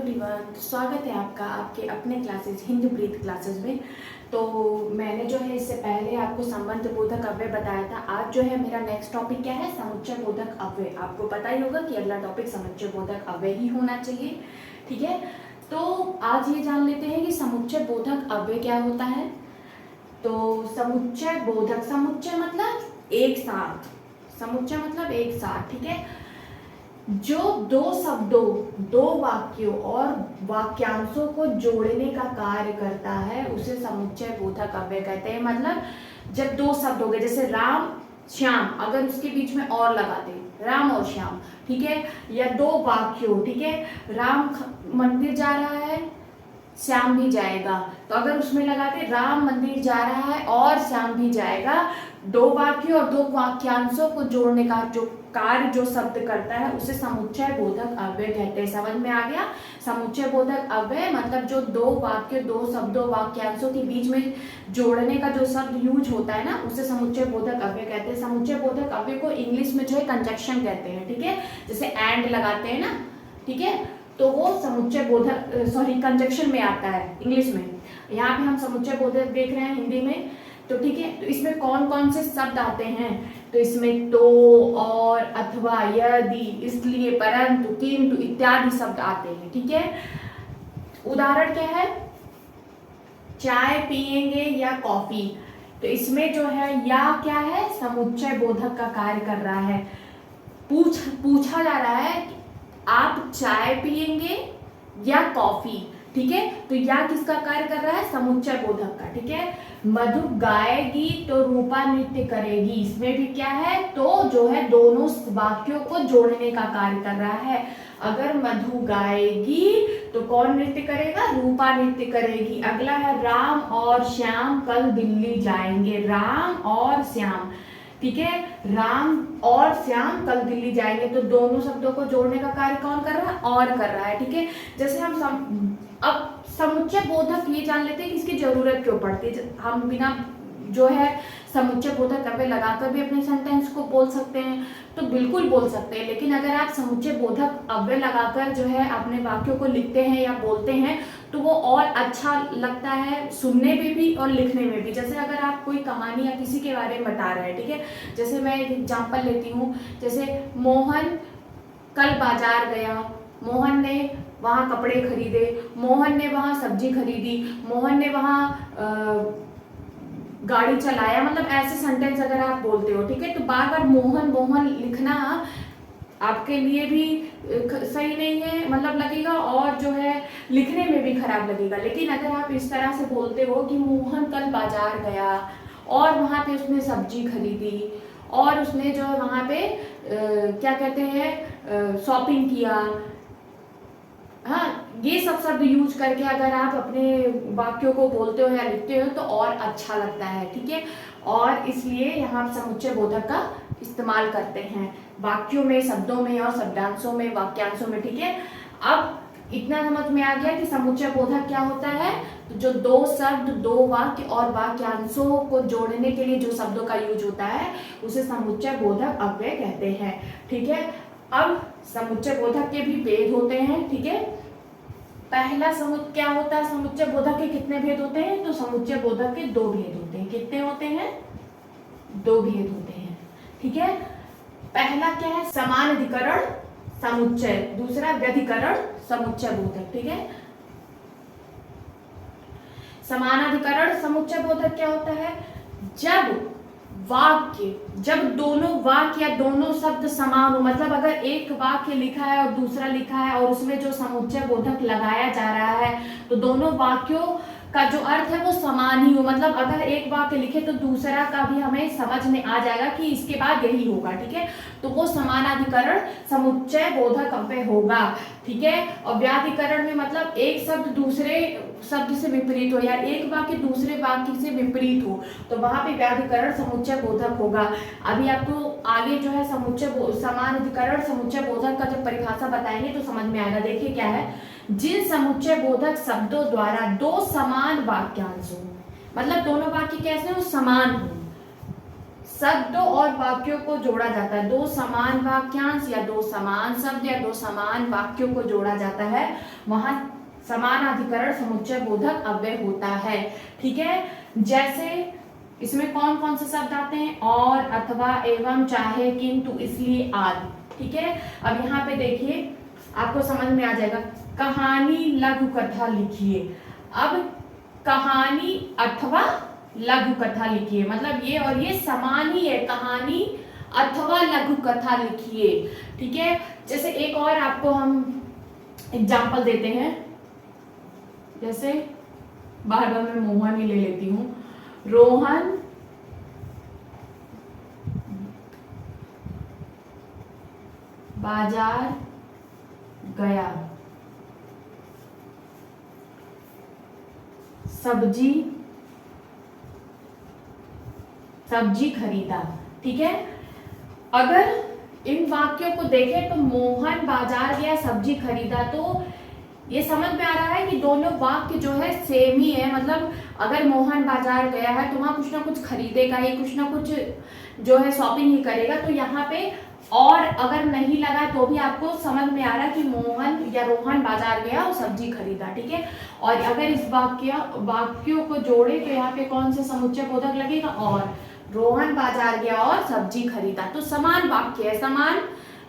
Everyone, स्वागत है आपका आपके अपने क्लासेस हिंदी ब्रीथ क्लासेस में। तो मैंने जो है इससे पहले आपको संबंध बोधक अव्यय बताया था। आज जो है मेरा नेक्स्ट टॉपिक क्या है, समुच्चय बोधक अव्यय। आपको पता ही होगा कि अगला टॉपिक समुच्चय बोधक अव्यय ही होना चाहिए, ठीक है। तो आज ये जान लेते हैं कि समुच्चय बोधक अव्यय क्या होता है। तो समुच्चय बोधक, समुच्चय मतलब एक साथ, समुच्चय मतलब एक साथ, ठीक है। जो दो शब्दों, दो वाक्यों और वाक्यांशों को जोड़ने का कार्य करता है उसे समुच्चय बोधक अव्यय कहते हैं। मतलब जब दो शब्द हो गए, जैसे राम श्याम, अगर उसके बीच में और लगा दे, राम और श्याम, ठीक है। या दो वाक्यों, ठीक है, राम मंदिर जा रहा है, श्याम भी जाएगा, तो अगर उसमें लगाते राम मंदिर जा रहा है और श्याम भी जाएगा, दो वाक्यों और दो वाक्यांशों को जोड़ने का जो कार्य जो शब्द करता है उसे समुच्चय बोधक अव्यय कहते हैं। समझ में आ गया। समुच्चय बोधक अव्यय मतलब जो दो वाक्य, दो शब्दों, वाक्यांशों के बीच में जोड़ने का जो शब्द यूज होता है ना, उसे समुच्चय बोधक अव्यय कहते हैं। समुच्चय बोधक अव्यय को इंग्लिश में जो है कंजक्शन कहते हैं, ठीक है। जैसे एंड लगाते हैं ना, ठीक है, तो वो समुच्चय बोधक कंजक्शन में आता है इंग्लिश में। यहाँ पे हम समुच्चय बोधक देख रहे हैं हिंदी में, तो ठीक है। तो इसमें कौन कौन से शब्द आते हैं, तो इसमें तो, और, अथवा, यदि, इसलिए, परंतु, किंतु इत्यादि शब्द आते हैं, ठीक है। उदाहरण क्या है, चाय पिएंगे या कॉफी, तो इसमें जो है या क्या है, समुच्चय बोधक का कार्य कर रहा है। पूछा जा रहा है कि आप चाय पिएंगे या कॉफी, ठीक है, तो या किसका कार्य कर रहा है, समुच्चय बोधक का, ठीक है। मधु गाएगी तो रूपा नृत्य करेगी, इसमें भी क्या है, तो जो है दोनों वाक्यों को जोड़ने का कार्य कर रहा है। अगर मधु गाएगी तो कौन नृत्य करेगा, रूपा नृत्य करेगी। अगला है राम और श्याम कल दिल्ली जाएंगे, राम और श्याम, ठीक है, राम और श्याम कल दिल्ली जाएंगे, तो दोनों शब्दों को जोड़ने का कार्य कौन कर रहा है, और कर रहा है, ठीक है। जैसे हम अब समुच्चय बोधक ये जान लेते हैं कि इसकी जरूरत क्यों पड़ती है। हम बिना जो है समुच्चय बोधक अव्यय लगाकर भी अपने सेंटेंस को बोल सकते हैं, तो बिल्कुल बोल सकते हैं, लेकिन अगर आप समुच्चय बोधक अव्यय लगाकर जो है अपने वाक्यों को लिखते हैं या बोलते हैं तो वो और अच्छा लगता है सुनने में भी और लिखने में भी। जैसे अगर आप कोई कहानी या किसी के बारे में बता रहे हैं, ठीक है, जैसे मैं एक एग्जाम्पल लेती हूँ, जैसे मोहन कल बाजार गया, मोहन ने वहाँ कपड़े खरीदे, मोहन ने वहाँ सब्जी खरीदी, मोहन ने वहाँ गाड़ी चलाया, मतलब ऐसे सेंटेंस अगर आप बोलते हो, ठीक है, तो बार बार मोहन मोहन लिखना आपके लिए भी सही नहीं है, मतलब लगेगा, और जो है लिखने में भी खराब लगेगा। लेकिन अगर आप इस तरह से बोलते हो कि मोहन कल बाजार गया और वहाँ पे उसने सब्जी खरीदी और उसने जो है वहाँ पे क्या कहते हैं, शॉपिंग किया, हाँ, ये सब शब्द यूज करके अगर आप अपने वाक्यों को बोलते हो या लिखते हो तो और अच्छा लगता है, ठीक है। और इसलिए यहाँ समुच्चय बोधक का इस्तेमाल करते हैं वाक्यों में, शब्दों में और शब्दांशों में, वाक्यांशों में, ठीक है। अब इतना समझ में आ गया कि समुच्चय बोधक क्या होता है। तो जो दो शब्द, दो वाक्य और वाक्यांशों को जोड़ने के लिए जो शब्दों का यूज होता है उसे समुच्चय बोधक अव्यय कहते हैं, ठीक है। अब समुच्चय बोधक के भी भेद होते हैं, ठीक है। पहला क्या होता है, समुच्चय बोधक के कितने भेद होते हैं, तो समुच्चय बोधक के दो भेद होते हैं। कितने होते हैं, दो भेद होते हैं, ठीक है। पहला क्या है, समान अधिकरण समुच्चय, दूसरा व्यधिकरण समुच्चय बोधक, ठीक है। समानाधिकरण समुच्चय बोधक क्या होता है, जब दोनों वाक्य या दोनों शब्द समान हो, मतलब अगर एक वाक्य लिखा है और दूसरा लिखा है और उसमें जो समुच्चय बोधक लगाया जा रहा है तो दोनों वाक्यों का जो अर्थ है वो समान ही हो। मतलब अगर एक वाक्य लिखे तो दूसरा का भी हमें समझ में आ जाएगा कि इसके बाद यही होगा, ठीक है, तो वो समानाधिकरण समुच्चय बोधक अव्यय होगा, ठीक है। और व्याधिकरण में मतलब एक शब्द दूसरे शब्द से विपरीत हो या एक वाक्य दूसरे वाक्य से विपरीत हो तो वहां पे व्याधिकरण समुच्चय बोधक होगा। अभी आपको आगे जो है समानाधिकरण समुच्चय बोधक का जब परिभाषा बताएंगे तो समझ में आएगा। देखिए क्या है, जिन समुच्चय बोधक शब्दों द्वारा दो समान वाक्यांशों, मतलब दोनों वाक्य कैसे हो, समान हो, शब्दों और वाक्यों को जोड़ा जाता है। दो समान वाक्यांश या दो समान शब्द या दो समान वाक्यों को जोड़ा जाता है, वहां समानाधिकरण समुच्चय बोधक अव्यय होता है। ठीक है, जैसे इसमें कौन कौन से शब्द आते हैं? और, अथवा, एवं, चाहे, किंतु, इसलिए आदि। ठीक है, अब यहाँ पे देखिए आपको समझ में आ जाएगा। कहानी लघु कथा लिखिए। अब कहानी अथवा लघु कथा लिखिए, मतलब ये और ये समान ही है, कहानी अथवा लघु कथा लिखिए। ठीक है, जैसे एक और आपको हम एग्जाम्पल देते हैं, जैसे बार बार मैं मोहन ही ले लेती हूँ। रोहन बाजार गया, सब्जी खरीदा। ठीक है, अगर इन वाक्यों को देखें तो मोहन बाजार गया, सब्जी खरीदा, तो ये समझ में आ रहा है कि दोनों वाक्य जो है सेम ही है। मतलब अगर मोहन बाजार गया है तो वहां कुछ ना कुछ खरीदेगा, ये कुछ ना कुछ जो है शॉपिंग ही करेगा। तो यहाँ पे और अगर नहीं लगा तो भी आपको समझ में आ रहा है कि मोहन या रोहन बाजार गया और सब्जी खरीदा। ठीक है, और अगर इस वाक्यों को जोड़े तो यहाँ पे कौन सा समुच्चय बोधक लगेगा? और, रोहन बाजार गया और सब्जी खरीदा, तो समान वाक्य है। समान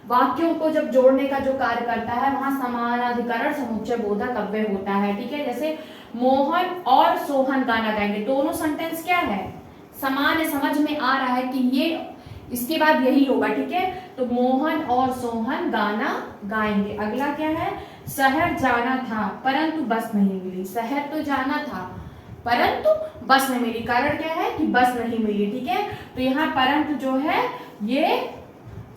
वाक्यों को जब जोड़ने का जो कार्य करता है वहां समानाधिकरण समुच्चय बोधक अव्यय होता है। ठीक है, जैसे मोहन और सोहन गाना गाएंगे, दोनों सेंटेंस क्या है? समान है, समझ में आ रहा है कि ये इसके बाद यही होगा। ठीक है, तो मोहन और सोहन गाना गाएंगे। अगला क्या है? शहर जाना था परंतु बस नहीं मिली। शहर तो जाना था परंतु बस नहीं मिली, कारण क्या है कि बस नहीं मिली। ठीक है, तो यहाँ परंतु जो है ये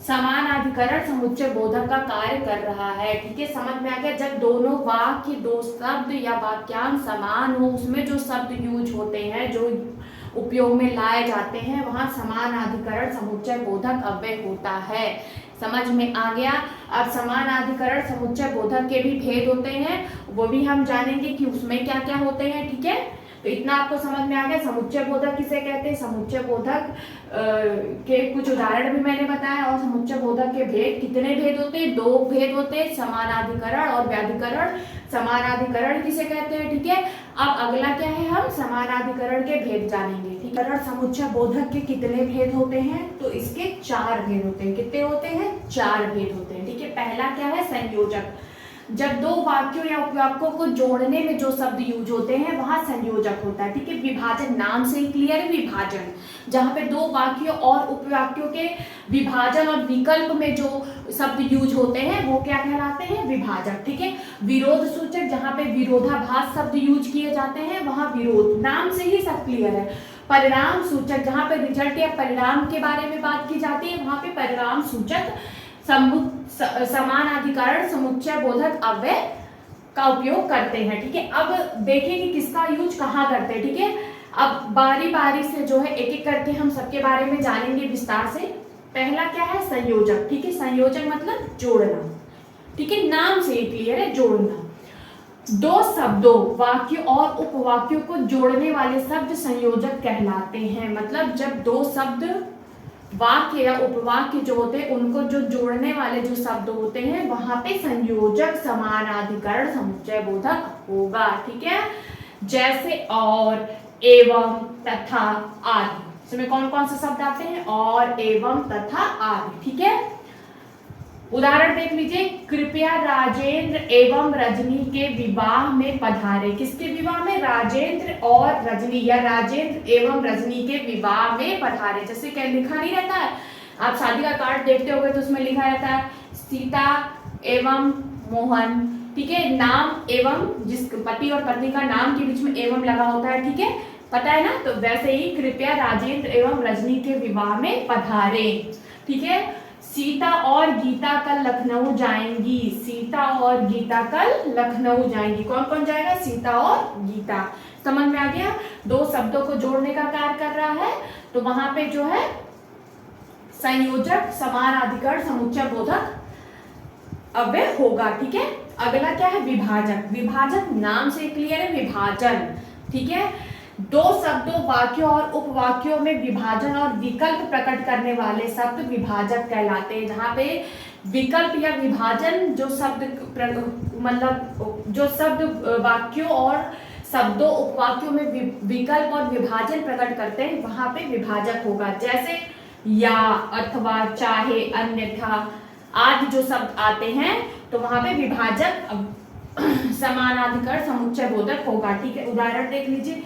समानाधिकरण समुच्चय बोधक का कार्य कर रहा है। ठीक है, समझ में आ गया। जब दोनों वाक्य, दो शब्द या वाक्यांश समान हो, उसमें जो शब्द यूज होते हैं, जो उपयोग में लाए जाते हैं, वहां समानाधिकरण समुच्चय बोधक अव्यय होता है। समझ में आ गया। अब समानाधिकरण समुच्चय बोधक के भी भेद होते हैं, वो भी हम जानेंगे कि उसमें क्या क्या होते हैं। ठीक है, तो इतना आपको समझ में आ गया। समुच्चय बोधक किसे कहते हैं? समुच्चय बोधक के कुछ उदाहरण भी मैंने बताया। और समुच्चय बोधक के भेद, कितने भेद होते हैं? दो भेद होते हैं, समानाधिकरण और व्याधिकरण। समानाधिकरण किसे कहते हैं? ठीक है, अब अगला क्या है? हम समानाधिकरण के भेद जानेंगे। ठीक है, समुच्चय बोधक के कितने भेद होते हैं? तो इसके 4 भेद होते हैं। कितने होते हैं? 4 भेद होते हैं। ठीक है, पहला क्या है? संयोजक। जब दो वाक्यों या उपवाक्यों को जोड़ने में जो शब्द यूज होते हैं वहां संयोजक होता है। ठीक है, विभाजन नाम से ही क्लियर है। विभाजन, जहां पे दो वाक्यों और उपवाक्यों के विभाजन और विकल्प में जो शब्द यूज होते हैं वो क्या कहलाते हैं? विभाजक। ठीक है, विरोध सूचक, जहां पे विरोधाभास शब्द यूज किए जाते हैं वहां विरोध, नाम से ही सब क्लियर है। परिणाम सूचक, जहां पे रिजल्ट या परिणाम के बारे में बात की जाती है वहां पे परिणाम सूचक समानाधिकरण समुच्चय बोधक अव्यय का उपयोग करते हैं। ठीक है, अब देखिए कि किसका यूज कहाँ करते हैं। ठीक है, अब बारी बारी से जो है एक एक करके हम सबके बारे में जानेंगे विस्तार से। पहला क्या है? संयोजक। ठीक है, संयोजक मतलब जोड़ना। ठीक है, नाम से ही क्लियर है, जोड़ना। दो शब्दों, वाक्य और उपवाक्यों को जोड़ने वाले शब्द संयोजक कहलाते हैं। मतलब जब दो शब्द, वाक्य या उपवाक्य जो होते हैं उनको जो जोड़ने वाले जो शब्द होते हैं वहां पे संयोजक समानाधिकरण समुच्चय बोधक होगा। ठीक है, जैसे और, एवं, तथा आदि। इसमें कौन कौन से शब्द आते हैं? और, एवं, तथा आदि। ठीक है, उदाहरण देख लीजिए। कृपया राजेंद्र एवं रजनी के विवाह में पधारे। किसके विवाह में? राजेंद्र और रजनी, या राजेंद्र एवं रजनी के विवाह में पधारे। जैसे क्या लिखा नहीं रहता है, आप शादी का कार्ड देखते होंगे तो उसमें लिखा रहता है सीता एवं मोहन। ठीक है, नाम एवं, जिस पति और पत्नी का नाम के बीच में एवं लगा होता है। ठीक है, पता है ना। तो वैसे ही कृपया राजेंद्र एवं रजनी के विवाह में पधारे। ठीक है, सीता और गीता कल लखनऊ जाएंगी। सीता और गीता कल लखनऊ जाएंगी। कौन कौन जाएगा? सीता और गीता। समझ में आ गया। दो शब्दों को जोड़ने का कार्य कर रहा है तो वहां पे जो है संयोजक समानाधिकरण समुच्चय बोधक अव्यय होगा। ठीक है, अगला क्या है? विभाजक। विभाजक नाम से क्लियर है, विभाजन। ठीक है, दो शब्दों, वाक्यों और उपवाक्यों में विभाजन और विकल्प प्रकट करने वाले शब्द विभाजक कहलाते हैं। जहाँ पे विकल्प या विभाजन जो शब्द मतलब जो शब्द वाक्यों और शब्दों उपवाक्यों में विकल्प और विभाजन प्रकट करते हैं, वहां पे विभाजक होगा। जैसे या, अथवा, चाहे, अन्यथा आदि जो शब्द आते हैं तो वहां पे विभाजक समानाधिकरण समुच्चय बोधक होगा। ठीक है, उदाहरण देख लीजिए,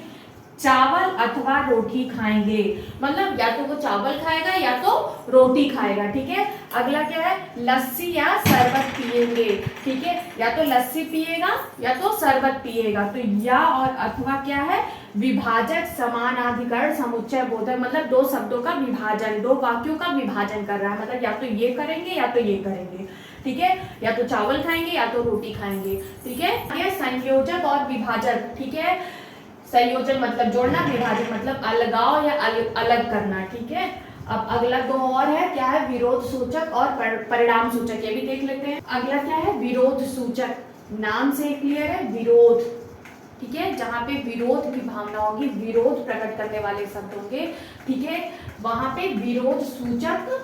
चावल अथवा रोटी खाएंगे, मतलब या तो वो चावल खाएगा या तो रोटी खाएगा। ठीक है, अगला क्या है, लस्सी या शरबत पिएंगे। ठीक है, या तो लस्सी पिएगा या तो शरबत पिएगा। तो या और अथवा क्या है, विभाजक समानाधिकरण समुच्चय बोधक, मतलब दो शब्दों का विभाजन, दो वाक्यों का विभाजन कर रहा है, मतलब या तो ये करेंगे या तो ये करेंगे। ठीक है, या तो चावल खाएंगे या तो रोटी खाएंगे। ठीक है, ये संयोजक और विभाजक। ठीक है, संयोजन मतलब जोड़ना, विभाजन मतलब अलगाव या अलग करना। ठीक है, अब अगला दो और है, क्या है, विरोध सूचक और परिणाम सूचक, ये भी देख लेते हैं। अगला क्या है, विरोध सूचक, नाम से क्लियर है, विरोध। ठीक है, जहां पे विरोध की भावना होगी, विरोध प्रकट करने वाले शब्द होंगे। ठीक है, वहां पे विरोध सूचक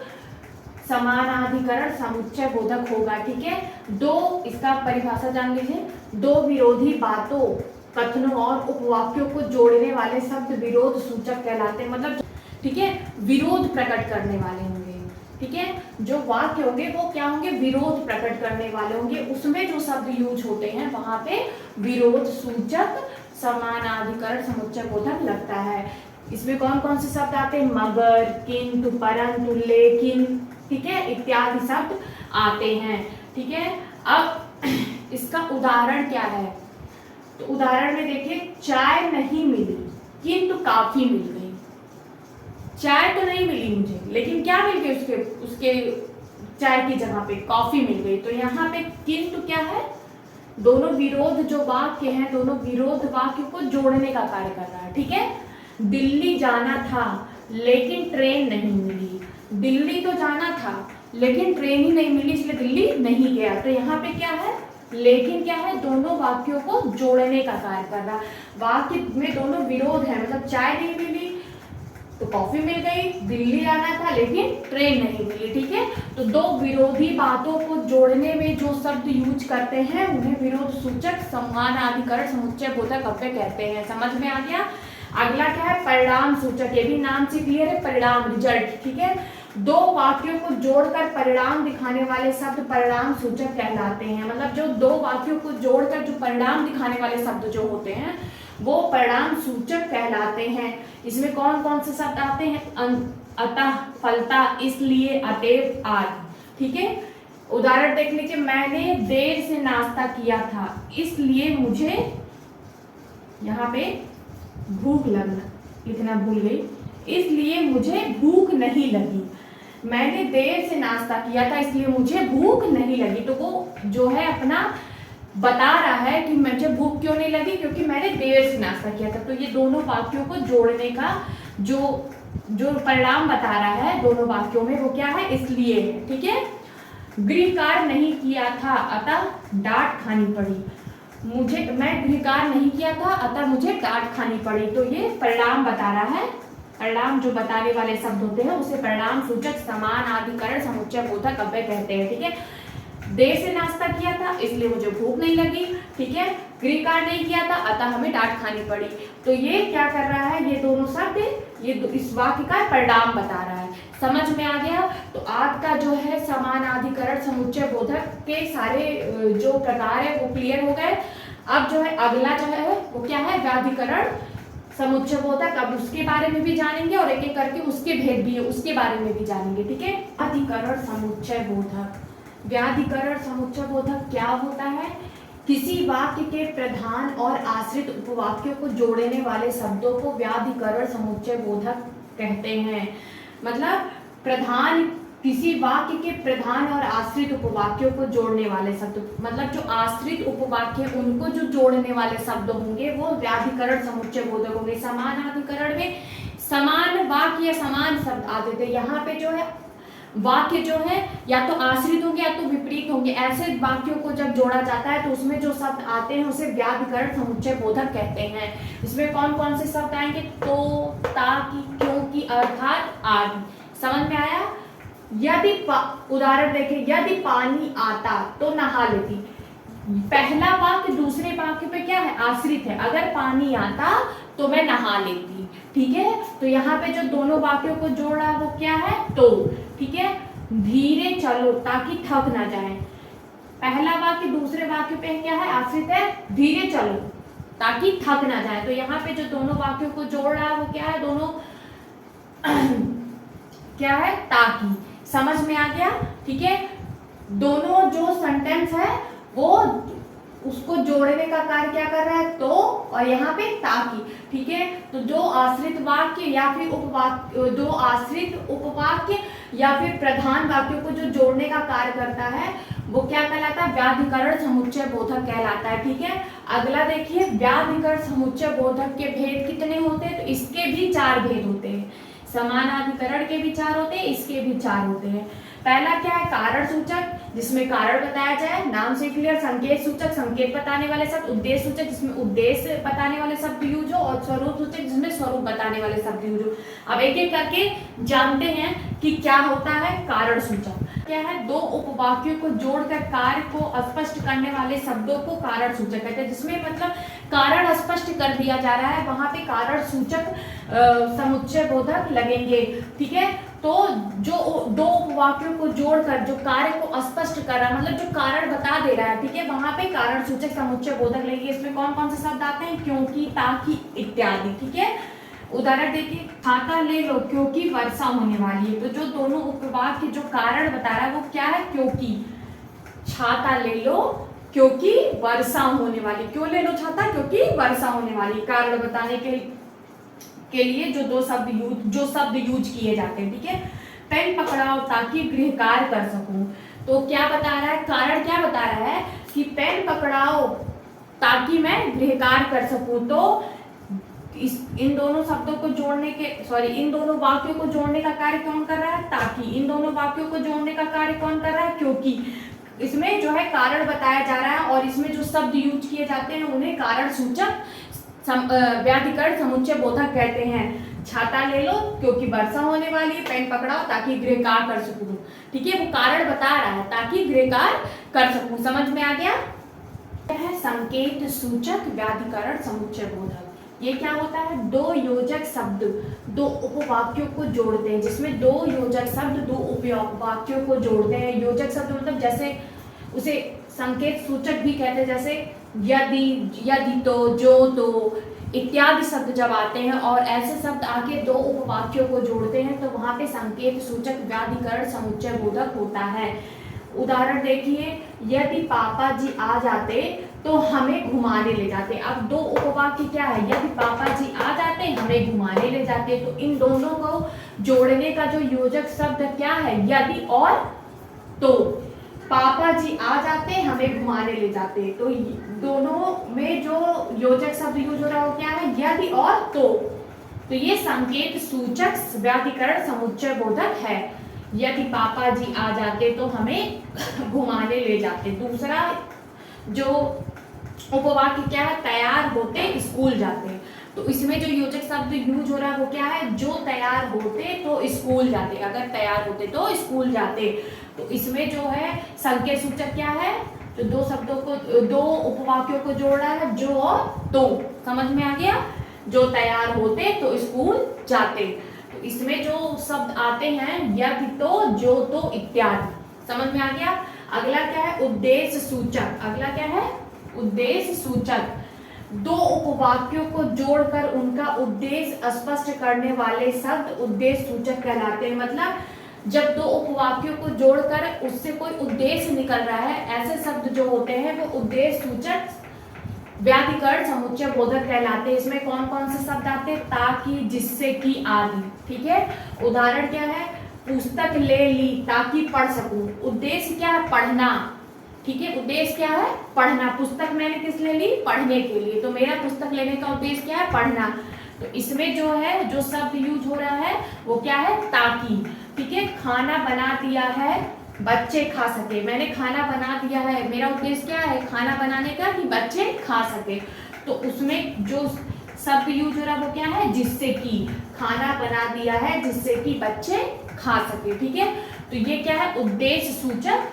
समानाधिकरण समुच्चय बोधक होगा। ठीक है, दो, इसका परिभाषा जान लीजिए, दो विरोधी बातों, कथनों और उपवाक्यों को जोड़ने वाले शब्द विरोध सूचक कहलाते हैं। मतलब ठीक है, विरोध प्रकट करने वाले होंगे। ठीक है, जो वाक्य होंगे वो क्या होंगे, विरोध प्रकट करने वाले होंगे, उसमें जो शब्द यूज होते हैं वहां पे विरोध सूचक समानाधिकरण समुच्चय बोधक लगता है। इसमें कौन कौन से शब्द आते हैं, मगर, किंतु, परंतु, लेकिन, ठीक है, इत्यादि शब्द आते हैं। ठीक है, अब इसका उदाहरण क्या है, तो उदाहरण में देखिए, चाय नहीं मिली किंतु काफी मिल गई। चाय तो नहीं मिली मुझे, लेकिन क्या मिल गई, उसके चाय की जगह पे कॉफी मिल गई। तो यहाँ पे किंतु क्या है, दोनों विरोध जो वाक्य हैं, दोनों विरोध वाक्य को जोड़ने का कार्य कर रहा है। ठीक है, दिल्ली जाना था लेकिन ट्रेन नहीं मिली। दिल्ली तो जाना था लेकिन ट्रेन ही नहीं मिली, इसलिए दिल्ली नहीं गया। तो यहाँ पे क्या है, लेकिन क्या है, दोनों वाक्यों को जोड़ने का कार्य कर रहा है। वाक्य में दोनों विरोध है, मतलब चाय नहीं मिली तो कॉफी मिल गई, दिल्ली जाना था लेकिन ट्रेन नहीं मिली। ठीक है, तो दो विरोधी बातों को जोड़ने में जो शब्द यूज करते हैं उन्हें विरोध सूचक समानाधिकरण समुच्चय बोधक अव्यय कहते हैं। समझ में आ गया। अगला क्या है, परिणाम सूचक, ये भी नाम से क्लियर है, परिणाम, रिजल्ट। ठीक है, दो वाक्यों को जोड़कर परिणाम दिखाने वाले शब्द परिणाम सूचक कहलाते हैं। मतलब जो दो वाक्यों को जोड़कर जो परिणाम दिखाने वाले शब्द जो होते हैं वो परिणाम सूचक कहलाते हैं। इसमें कौन कौन से शब्द आते हैं, अतः, फलता, इसलिए, अतएव आदि। ठीक है, उदाहरण देख लीजिए, मैंने देर से नाश्ता किया था इसलिए मुझे, यहाँ पे भूख लगना लिखना भूल गई, इसलिए मुझे भूख नहीं लगी। मैंने देर से नाश्ता किया था इसलिए मुझे भूख नहीं लगी। तो वो जो है अपना बता रहा है कि मुझे भूख क्यों नहीं लगी, क्योंकि मैंने देर से नाश्ता किया था। तो ये दोनों वाक्यों को जोड़ने का जो परिणाम बता रहा है दोनों वाक्यों में, वो क्या है, इसलिए है। ठीक है, गृह कार्य नहीं किया था अतः डांट खानी पड़ी। मैं गृह कार्य नहीं किया था अतः मुझे डांट खानी पड़ी। तो ये परिणाम बता रहा है। परिणाम जो बताने वाले शब्द होते हैं उसे परिणाम सूचक समानाधिकरण समुच्चय बोधक अव्यय कहते हैं। ठीक है, देर से नाश्ता किया था इसलिए मुझे भूख नहीं लगी। ठीक है, गृह कार्य नहीं किया था अतः हमें डांट खानी पड़ी। तो ये क्या कर रहा है, ये दोनों शब्द ये इस वाक्य का परिणाम बता रहा है। समझ में आ गया। तो आज का जो है समानाधिकरण समुच्चय बोधक के सारे जो प्रकार है वो क्लियर हो गए। अब जो है अगला जो है वो क्या है, व्याधिकरण समुच्चय बोधक। अब उसके बारे में भी जानेंगे और एक एक करके उसके भेद भी है उसके बारे में भी जानेंगे। ठीक है, व्याधिकरण समुच्चय बोधक। व्याधिकरण समुच्चय बोधक क्या होता है, किसी वाक्य के प्रधान और आश्रित उपवाक्यों को जोड़ने वाले शब्दों को व्याधिकरण समुच्चय बोधक कहते हैं। मतलब किसी वाक्य के प्रधान और आश्रित उपवाक्यों को जोड़ने वाले शब्द, मतलब जो आश्रित उपवाक्य उनको जो जोड़ने वाले शब्द होंगे वो व्याधिकरण समुच्चय बोधक होंगे। समानाधिकरण में समान वाक्य या समान शब्द आते थे, यहाँ पे जो है वाक्य जो है या तो आश्रित होंगे या तो विपरीत होंगे। ऐसे वाक्यों को जब जोड़ा जाता है तो उसमें जो शब्द आते हैं उसे व्याधिकरण समुच्चय बोधक कहते हैं। इसमें कौन कौन से शब्द आएंगे? तो, ताकि, क्योंकि, अर्थात, आदि। समझ में आया? यदि उदाहरण देखें, यदि पानी आता तो नहा लेती। पहला वाक्य दूसरे वाक्य पे क्या है? आश्रित है। अगर पानी आता तो मैं नहा लेती। ठीक है, तो यहाँ पे जो दोनों वाक्यों को जोड़ रहा है वो क्या है? तो। ठीक है, धीरे चलो ताकि थक ना जाए। पहला वाक्य दूसरे वाक्य पे क्या है? आश्रित है। धीरे चलो ताकि थक ना जाए। तो यहाँ पे जो दोनों वाक्यों को जोड़ रहा है वो क्या है? दोनों क्या है? ताकि। समझ में आ गया? ठीक है, दोनों जो सेंटेंस है वो उसको जोड़ने का कार्य क्या कर रहा है? तो, और यहाँ पे ताकि। ठीक है, तो जो आश्रित वाक्य या फिर उपवाक्य, दो आश्रित उपवाक्य या फिर प्रधान वाक्यों को जो जोड़ने का कार्य करता है वो क्या कहलाता है? व्याधिकरण समुच्चय बोधक कहलाता है। ठीक है, अगला देखिए, व्याधिकरण समुच्चय बोधक के भेद कितने होते हैं? तो इसके भी 4 भेद होते हैं। समानाधिकरण के भी 4 होते हैं, इसके भी 4 होते हैं। पहला क्या है? कारण सूचक, जिसमें कारण बताया जाए, नाम से क्लियर। संकेत सूचक, संकेत बताने वाले शब्द। उद्देश्य सूचक, जिसमें उद्देश्य बताने वाले शब्द यूज हो। और स्वरूप सूचक, जिसमें स्वरूप बताने वाले शब्द यूज हो। अब एक एक करके जानते हैं कि क्या होता है कारण सूचक। क्या है? दो उपवाक्यों को जोड़कर कार्य को स्पष्ट करने वाले शब्दों को कारण सूचक कहते हैं। जिसमें मतलब कारण स्पष्ट कर दिया जा रहा है वहां पे कारण सूचक समुच्चय बोधक लगेंगे। ठीक है, तो जो दो उपवाक्यों को जोड़कर जो कार्य को स्पष्ट कर रहा है, मतलब जो कारण बता दे रहा है, ठीक है, वहां पे कारण सूचक समुच्चय बोधक लगेंगे। इसमें कौन कौन से शब्द आते हैं? क्योंकि, ताकि, इत्यादि। ठीक है, उदाहरण देखिए, छाता ले लो क्योंकि वर्षा होने वाली है। तो जो दोनों उपवाक्य जो कारण बता रहा है वो क्या है? क्योंकि। छाता ले लो क्योंकि वर्षा होने वाली। क्यों ले लो छाता? क्योंकि वर्षा होने वाली। कारण बताने के लिए जो शब्द यूज किए जाते हैं। ठीक है, पेन पकड़ाओ ताकि गृह कार्य कर सकूं। तो क्या बता रहा है? कारण क्या बता रहा है कि पेन पकड़ाओ ताकि मैं गृह कार्य कर सकूं। तो इन दोनों शब्दों को जोड़ने के इन दोनों वाक्यों को जोड़ने का कार्य कौन कर रहा है? ताकि। इन दोनों वाक्यों को जोड़ने का कार्य कौन कर रहा है? क्योंकि। इसमें जो है कारण बताया जा रहा है और इसमें जो शब्द यूज किए जाते हैं उन्हें कारण सूचक व्याधिकरण समुच्चय बोधक कहते हैं। छाता ले लो क्योंकि वर्षा होने वाली है, पेन पकड़ाओ ताकि गृह कार्य कर सकूं। ठीक है, वो कारण बता रहा है ताकि गृह कार्य कर सकूं। समझ में आ गया? है संकेत सूचक व्याधिकरण समुच्चय बोधक। ये क्या होता है? दो योजक शब्द दो उपवाक्यों को जोड़ते हैं। जिसमें दो योजक शब्द दो उपवाक्यों को जोड़ते हैं। योजक शब्द मतलब जैसे उसे संकेत सूचक भी कहते हैं। जैसे यदि, यदि तो, जो तो इत्यादि शब्द जब आते हैं और ऐसे शब्द आके दो उपवाक्यों को जोड़ते हैं तो वहां पे संकेत सूचक व्याधिकरण समुच्चय बोधक होता है। उदाहरण देखिए, यदि पापा जी आ जाते तो हमें घुमाने ले जाते। अब दो उपवाक्य क्या है? यदि पापा जी आ जाते हमें घुमाने ले जाते। तो इन दोनों को जोड़ने का जो योजक शब्द क्या है? यदि और तो। पापा जी आ जाते हमें घुमाने ले जाते। तो दोनों में जो योजक शब्द यूज हो रहा है वो क्या है? यदि और तो ये संकेत सूचक व्याधिकरण समुच्चय बोधक है। यदि पापा जी आ जाते तो हमें घुमाने ले जाते। दूसरा जो उपवाक्य क्या है? तैयार होते स्कूल जाते। तो इसमें जो योजक शब्द यूज हो रहा है वो क्या है? जो तैयार होते तो स्कूल जाते। अगर तैयार होते तो स्कूल जाते। तो इसमें जो है संकेत सूचक क्या है? जो दो शब्दों को दो उपवाक्यों को जोड़ रहा है, जो और तो। समझ में आ गया? जो तैयार होते तो स्कूल जाते। तो इसमें जो शब्द आते हैं यदि तो, जो तो, इत्यादि। समझ में आ गया? अगला क्या है? उद्देश्य सूचक। अगला क्या है? उद्देश्य सूचक। दो उपवाक्यों को जोड़कर उनका उद्देश्य स्पष्ट करने वाले शब्द उद्देश्य सूचक कहलाते हैं। मतलब जब दो उपवाक्यों को जोड़कर उससे कोई उद्देश्य निकल रहा है, ऐसे शब्द जो होते हैं वो उद्देश्य सूचक व्याधिकरण समुच्चय बोधक कहलाते हैं। इसमें कौन कौन से शब्द आते हैं? ताकि, जिससे कि, आदि। ठीक है, उदाहरण क्या है? पुस्तक ले ली ताकि पढ़ सकूं। उद्देश्य क्या है? पढ़ना। ठीक है, उद्देश्य क्या है? पढ़ना। पुस्तक मैंने किस लिए ली? पढ़ने के लिए। तो मेरा पुस्तक लेने का उद्देश्य क्या है? पढ़ना। तो इसमें जो है जो शब्द यूज हो रहा है वो क्या है? ताकि। ठीक है, खाना बना दिया है बच्चे खा सके। मैंने खाना बना दिया है, मेरा उद्देश्य क्या है खाना बनाने का, कि बच्चे खा सके। तो उसमें जो शब्द यूज हो रहा है वो क्या है, जिससे कि। खाना बना दिया है जिससे कि बच्चे खा सके। ठीक है, तो ये क्या है, उद्देश्य सूचक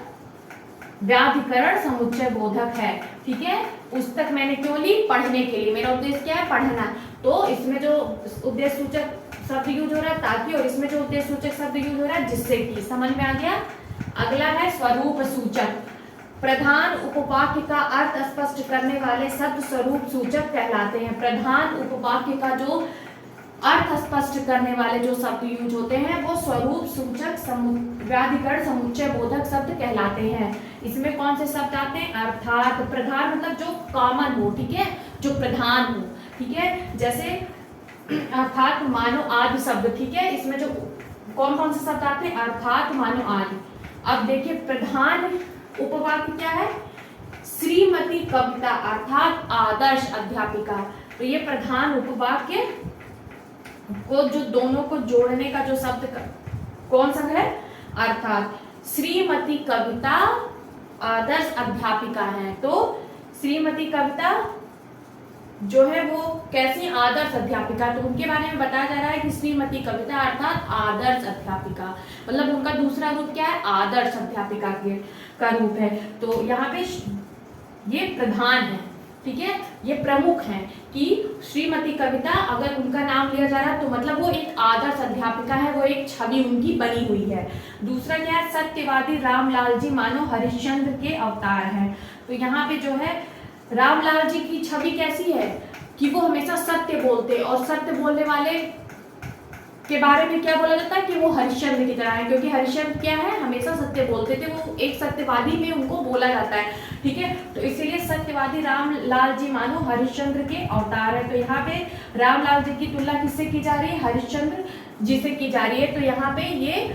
व्याधिकरण समुच्चय बोधक है। ठीक है, पुस्तक मैंने क्यों ली, पढ़ने के लिए, मेरा उद्देश्य क्या है, पढ़ना। तो इसमें जो उद्देश्य सूचक शब्द यूज हो रहा है ताकि, और इसमें जो उद्देश्य सूचक शब्द यूज हो रहा है जिससे कि। समझ में आ गया। अगला है स्वरूप सूचक। प्रधान उपवाक्य का अर्थ स्पष्ट करने वाले शब्द स्वरूप सूचक कहलाते हैं। प्रधान उपवाक्य का जो अर्थ स्पष्ट करने वाले जो शब्द यूज होते हैं वो स्वरूप सूचक व्याधिकरण समुच्चय बोधक शब्द कहलाते हैं। इसमें कौन से शब्द आते हैं, अर्थात, प्रधान मतलब जो कॉमन हो, ठीक है, जो प्रधान हो। ठीक है, जैसे अर्थात, मानो, आदि शब्द। ठीक है, इसमें जो कौन कौन से शब्द आते हैं, अर्थात, मानो, आदि। अब देखिए प्रधान उपवाक्य क्या है, श्रीमती कविता अर्थात आदर्श अध्यापिका। तो ये प्रधान उपवाक्य को जो दोनों को जोड़ने का जो शब्द कौन सा है, अर्थात। श्रीमती कविता आदर्श अध्यापिका है। तो श्रीमती कविता जो है वो कैसी, आदर्श अध्यापिका। तो उनके बारे में बताया जा रहा है कि श्रीमती कविता अर्थात आदर्श अध्यापिका, मतलब उनका दूसरा रूप क्या है, आदर्श अध्यापिका का रूप है। तो यहाँ पे ये प्रधान है, ठीक है, ये प्रमुख है कि श्रीमती कविता अगर उनका नाम लिया जा रहा है तो मतलब वो एक आदर्श अध्यापिका है, वो एक छवि उनकी बनी हुई है। दूसरा क्या है, सत्यवादी रामलाल जी मानो हरिश्चंद्र के अवतार हैं। तो यहाँ पे जो है रामलाल जी की छवि कैसी है कि वो हमेशा सत्य बोलते, और सत्य बोलने वाले के बारे में क्या बोला जाता है कि वो हरिश्चंद्र की तरह है, क्योंकि हरिश्चंद्र क्या है, हमेशा सत्य बोलते थे, वो एक सत्यवादी में उनको बोला जाता है। ठीक है, तो इसीलिए सत्यवादी रामलाल जी मानो हरिश्चंद्र के अवतार है। तो यहाँ पे रामलाल जी की तुलना किससे की जा रही है, हरिश्चंद्र जी से की जा रही है। तो यहाँ पे ये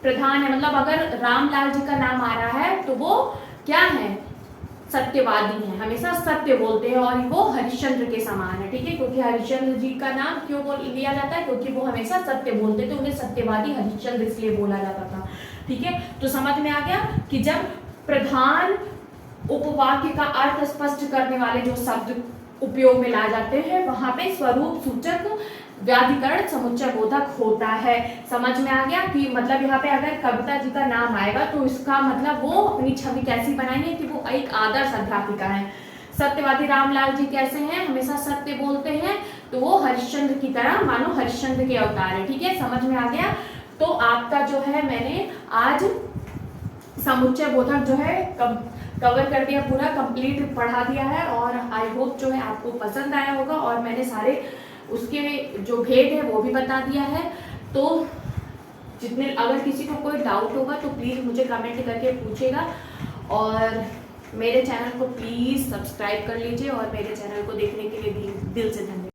प्रधान है, मतलब अगर रामलाल जी का नाम आ रहा है तो वो क्या है, सत्यवादी हैं, हमेशा सत्य बोलते हैं, और वो हरिश्चंद्र के समान है। ठीक है, क्योंकि हरिश्चंद्र जी का नाम क्यों लिया जाता है, क्योंकि वो हमेशा सत्य बोलते थे, उन्हें सत्यवादी हरिश्चंद्र इसलिए बोला जाता था। ठीक है, तो समझ में आ गया कि जब प्रधान उपवाक्य का अर्थ स्पष्ट करने वाले जो शब्द उपयोग में ला जाते हैं वहां पे स्वरूप सूचक व्याधिकरण समुच्चय बोधक होता है। समझ में आ गया कि मतलब यहाँ पे अगर कविता जी का नाम आएगा तो इसका मतलब वो अपनी छवि कैसी बनाएंगे कि वो एक आदर्श अध्यापिका है। सत्यवादी रामलाल जी कैसे हैं, हमेशा सत्य बोलते हैं, तो वो हरिश्चंद्र की तरह मानो हरिश्चंद्र के अवतार है। ठीक है, समझ में आ गया। तो आपका जो है मैंने आज समुच्चय बोधक जो है कवर कर दिया, पूरा कंप्लीट पढ़ा दिया है, और आई होप जो है आपको पसंद आया होगा, और मैंने सारे उसके जो भेद है वो भी बता दिया है। तो जितने, अगर किसी को कोई डाउट होगा तो प्लीज़ मुझे कमेंट करके पूछेगा, और मेरे चैनल को प्लीज़ सब्सक्राइब कर लीजिए, और मेरे चैनल को देखने के लिए दिल से धन्यवाद।